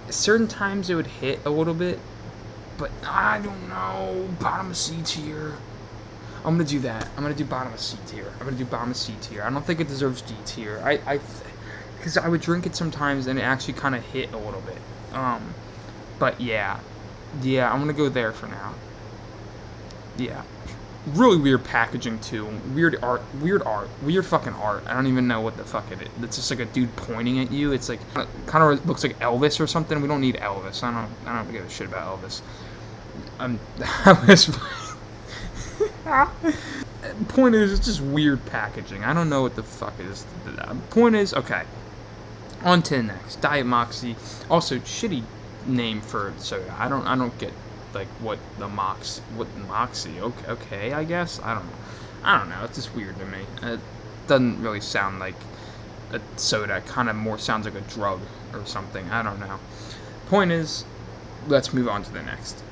Certain times it would hit a little bit, but I don't know. Bottom of C tier. I'm going to do that. I'm going to do bottom of C tier. I don't think it deserves D tier. Because I would drink it sometimes and it actually kind of hit a little bit. But yeah, I'm going to go there for now. Yeah. Really weird packaging too. Weird fucking art. I don't even know what the fuck it is. It's just like a dude pointing at you. It's like kind of looks like Elvis or something. We don't need Elvis. I don't give a shit about Elvis. Point is, it's just weird packaging. I don't know what the fuck it is. Point is, okay. On to the next. Diet Moxie. Also, shitty name for soda. I don't get what Moxie. Okay, I guess. I don't know. It's just weird to me. It doesn't really sound like a soda. It kind of more sounds like a drug or something. I don't know. Point is, let's move on to the next.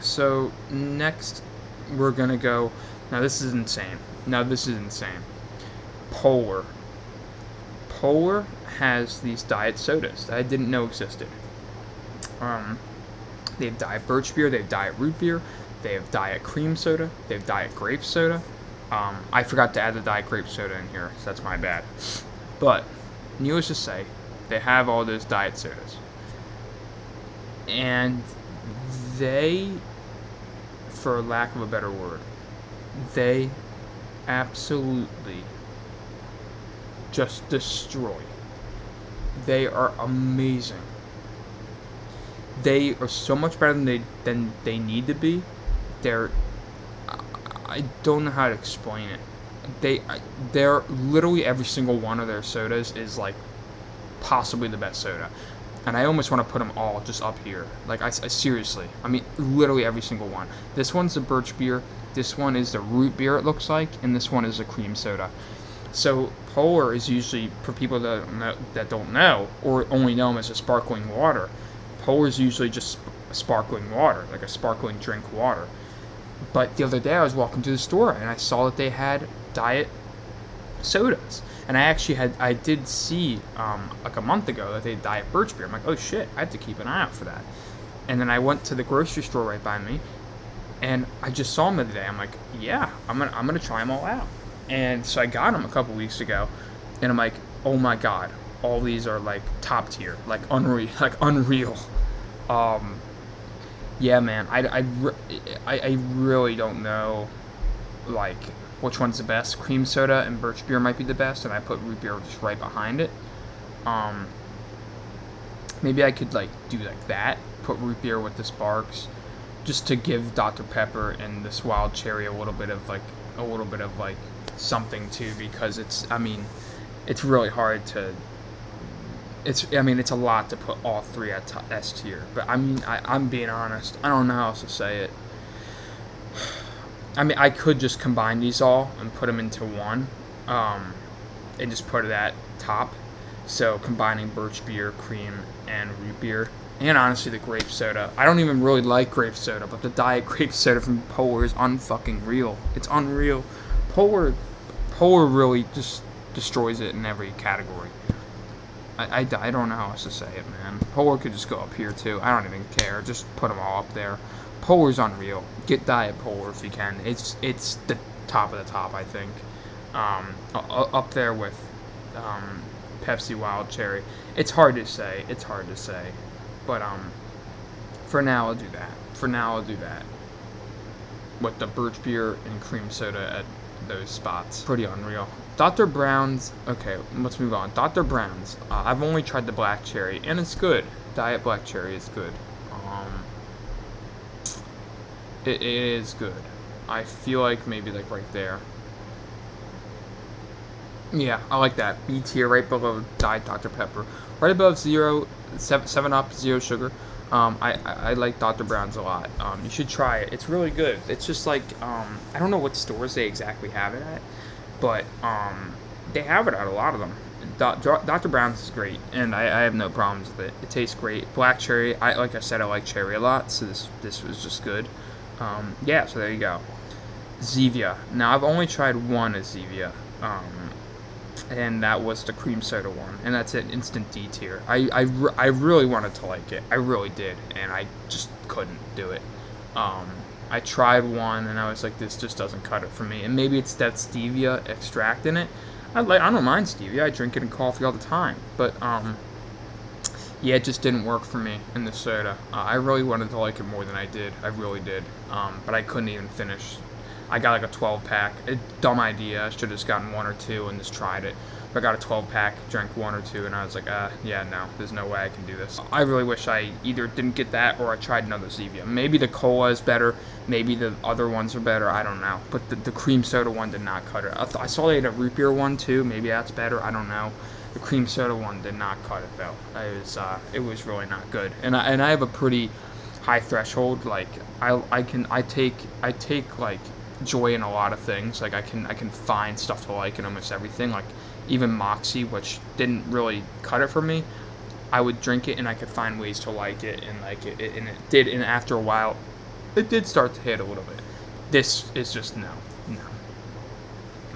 So next we're gonna go. Now this is insane. Polar has these diet sodas that I didn't know existed. They have diet birch beer, they have diet root beer, they have diet cream soda, they have diet grape soda. I forgot to add the diet grape soda in here, so that's my bad. But needless to say, they have all those diet sodas, and they, for lack of a better word, they absolutely just destroy. They are amazing. They are so much better than they need to be. I don't know how to explain it. They're literally every single one of their sodas is possibly the best soda, and I almost want to put them all just up here. I seriously, I mean literally every single one. This one's the birch beer. This one is the root beer, it looks like, and this one is a cream soda. So Polar is usually, for people that don't know or only know them as a sparkling water. Polar is usually just sparkling water, like a sparkling drink water. But the other day I was walking to the store and I saw that they had diet sodas. And I did see like a month ago that they had diet birch beer. I'm like, oh shit, I have to keep an eye out for that. And then I went to the grocery store right by me, and I just saw them the other day. I'm like, yeah, I'm gonna try them all out. And so I got them a couple weeks ago, and I'm like, oh my god, all these are like top tier, like unreal. Yeah, man, I really don't know, like, which one's the best. Cream soda and birch beer might be the best, and I put root beer just right behind it. Um, Maybe I could like do like that, put root beer with the Sparks, just to give Dr. Pepper and this wild cherry a little bit of like something too, because it's really hard to. It's a lot to put all three at S tier, but I'm being honest. I don't know how else to say it. I could just combine these all and put them into one, and just put it at top. So combining birch beer, cream, and root beer, and honestly the grape soda. I don't even really like grape soda, but the diet grape soda from Polar is unfucking real. It's unreal. Polar really just destroys it in every category. I don't know how else to say it, man. Polar could just go up here too. I don't even care. Just put them all up there. Polar's unreal. Get diet Polar if you can. It's the top of the top, I think. Up there with Pepsi Wild Cherry. It's hard to say. But for now I'll do that. With the birch beer and cream soda at those spots. Pretty unreal. Dr. Brown's, okay, let's move on. Dr. Brown's, I've only tried the black cherry, and it's good. Diet black cherry is good. It is good. I feel like maybe like right there. Yeah, I like that. B tier, right below Diet Dr. Pepper. Right above 7 Up, zero sugar. I like Dr. Brown's a lot. You should try it. It's really good. It's just like, I don't know what stores they exactly have it at, but they have it at a lot of them. Dr. Brown's is great, and I have no problems with it. It tastes great. Black cherry, like I said, I like cherry a lot, so this was just good. Yeah, so there you go. Zevia. Now, I've only tried one of Zevia, and that was the cream soda one, and that's an instant D tier. I really wanted to like it. I really did, and I just couldn't do it. I tried one, and I was like, this just doesn't cut it for me. And maybe it's that stevia extract in it. I don't mind stevia. I drink it in coffee all the time. But, yeah, it just didn't work for me in the soda. I really wanted to like it more than I did. I really did. But I couldn't even finish. I got like a 12-pack. Dumb idea. I should have just gotten one or two and just tried it. But I got a 12-pack, drank one or two, and I was like, yeah, no, there's no way I can do this. I really wish I either didn't get that or I tried another Zevia. Maybe the cola is better. Maybe the other ones are better. I don't know. But the cream soda one did not cut it. I saw they had a root beer one, too. Maybe that's better. I don't know. The cream soda one did not cut it, though. It was really not good. And I have a pretty high threshold. Like, I take like joy in a lot of things. Like I can find stuff to like in almost everything. Like even Moxie, which didn't really cut it for me, I would drink it and I could find ways to like it and like it, and it did. And after a while, it did start to hit a little bit. This is just no.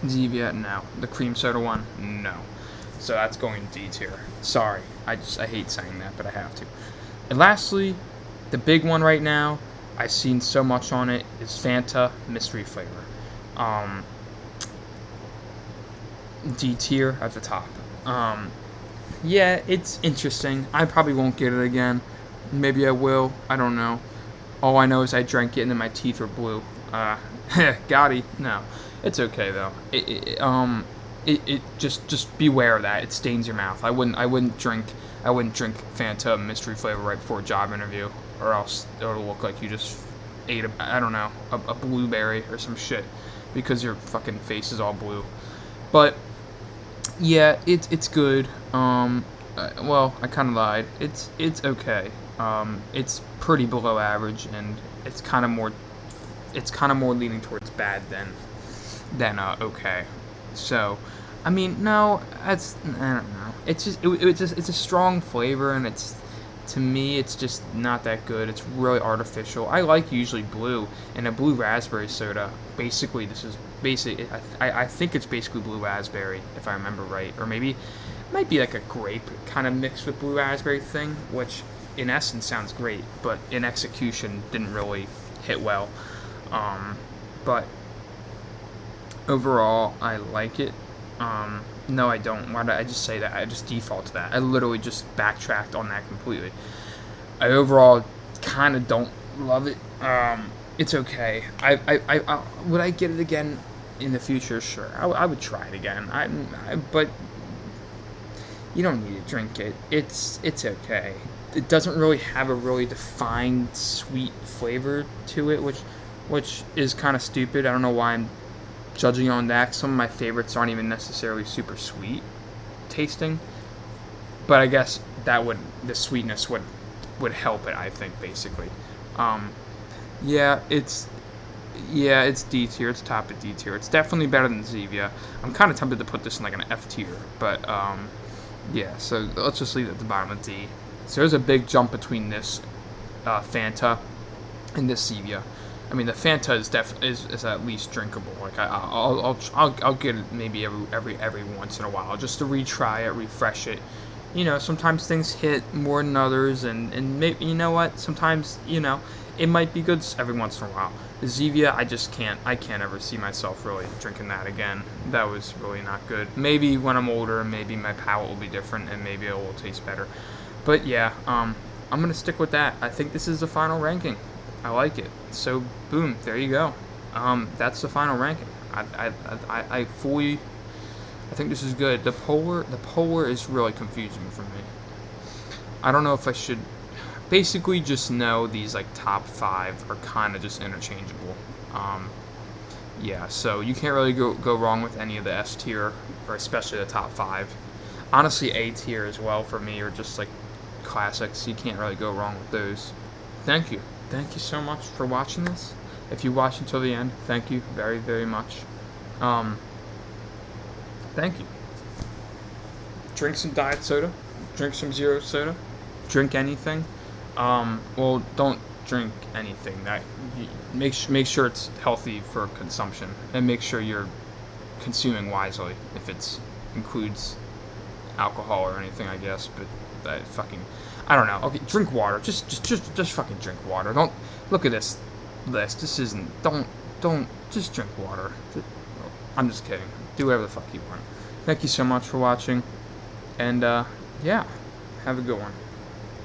Zevia, no. The cream soda one, no. So that's going D tier. Sorry, I hate saying that, but I have to. And lastly, the big one right now, I've seen so much on it, is Fanta mystery flavor. D tier at the top. Yeah, it's interesting. I probably won't get it again. Maybe I will. I don't know. All I know is I drank it and then my teeth are blue. Gotti. No, it's okay though. It just beware of that. It stains your mouth. I wouldn't drink Fanta mystery flavor right before a job interview, or else it'll look like you just ate a blueberry or some shit, because your fucking face is all blue. But yeah, it's good. Well, I kind of lied. It's okay. It's pretty below average, and it's kind of more leaning towards bad than okay. So, no, I don't know. It's just it's a strong flavor, and to me, it's just not that good. It's really artificial. I like usually blue, and a blue raspberry soda. Basically, this is basically. I think it's basically blue raspberry, if I remember right, or maybe it might be like a grape kind of mixed with blue raspberry thing, which in essence sounds great, but in execution didn't really hit well. But overall, I like it. No, I don't. Why did I just say that? I just default to that. I literally just backtracked on that completely. I overall kind of don't love it. It's okay. I would I get it again in the future? Sure, I would try it again. But you don't need to drink it. It's okay. It doesn't really have a really defined sweet flavor to it, which is kind of stupid. I don't know why I'm judging on that. Some of my favorites aren't even necessarily super sweet tasting, but I guess the sweetness would help it, I think, basically. Yeah, it's D tier. It's top of D tier. It's definitely better than Zevia. I'm kind of tempted to put this in like an F tier, but yeah. So let's just leave it at the bottom of D. So there's a big jump between this Fanta and this Zevia. I mean, the Fanta is at least drinkable. Like I'll get it maybe every once in a while just to retry it, refresh it. You know, sometimes things hit more than others, and maybe, you know what? Sometimes, you know, it might be good every once in a while. The Zevia, I can't ever see myself really drinking that again. That was really not good. Maybe when I'm older, maybe my palate will be different, and maybe it will taste better. But yeah, I'm gonna stick with that. I think this is the final ranking. I like it. So boom, there you go. That's the final ranking. I think this is good. The polar is really confusing for me. I don't know if I should. Basically, just know these like top 5 are kind of just interchangeable. Yeah, so you can't really go wrong with any of the S tier, or especially the top 5. Honestly, A tier as well for me are just like classics. You can't really go wrong with those. Thank you. Thank you so much for watching this. If you watched until the end, thank you very, very much. Thank you. Drink some diet soda. Drink some zero soda. Drink anything. Well, don't drink anything. Make sure it's healthy for consumption, and make sure you're consuming wisely. If it includes alcohol or anything, I guess. But I don't know. Okay, drink water. Just fucking drink water. Don't look at this list. This isn't. Don't just drink water. I'm just kidding. Do whatever the fuck you want. Thank you so much for watching, and yeah, have a good one.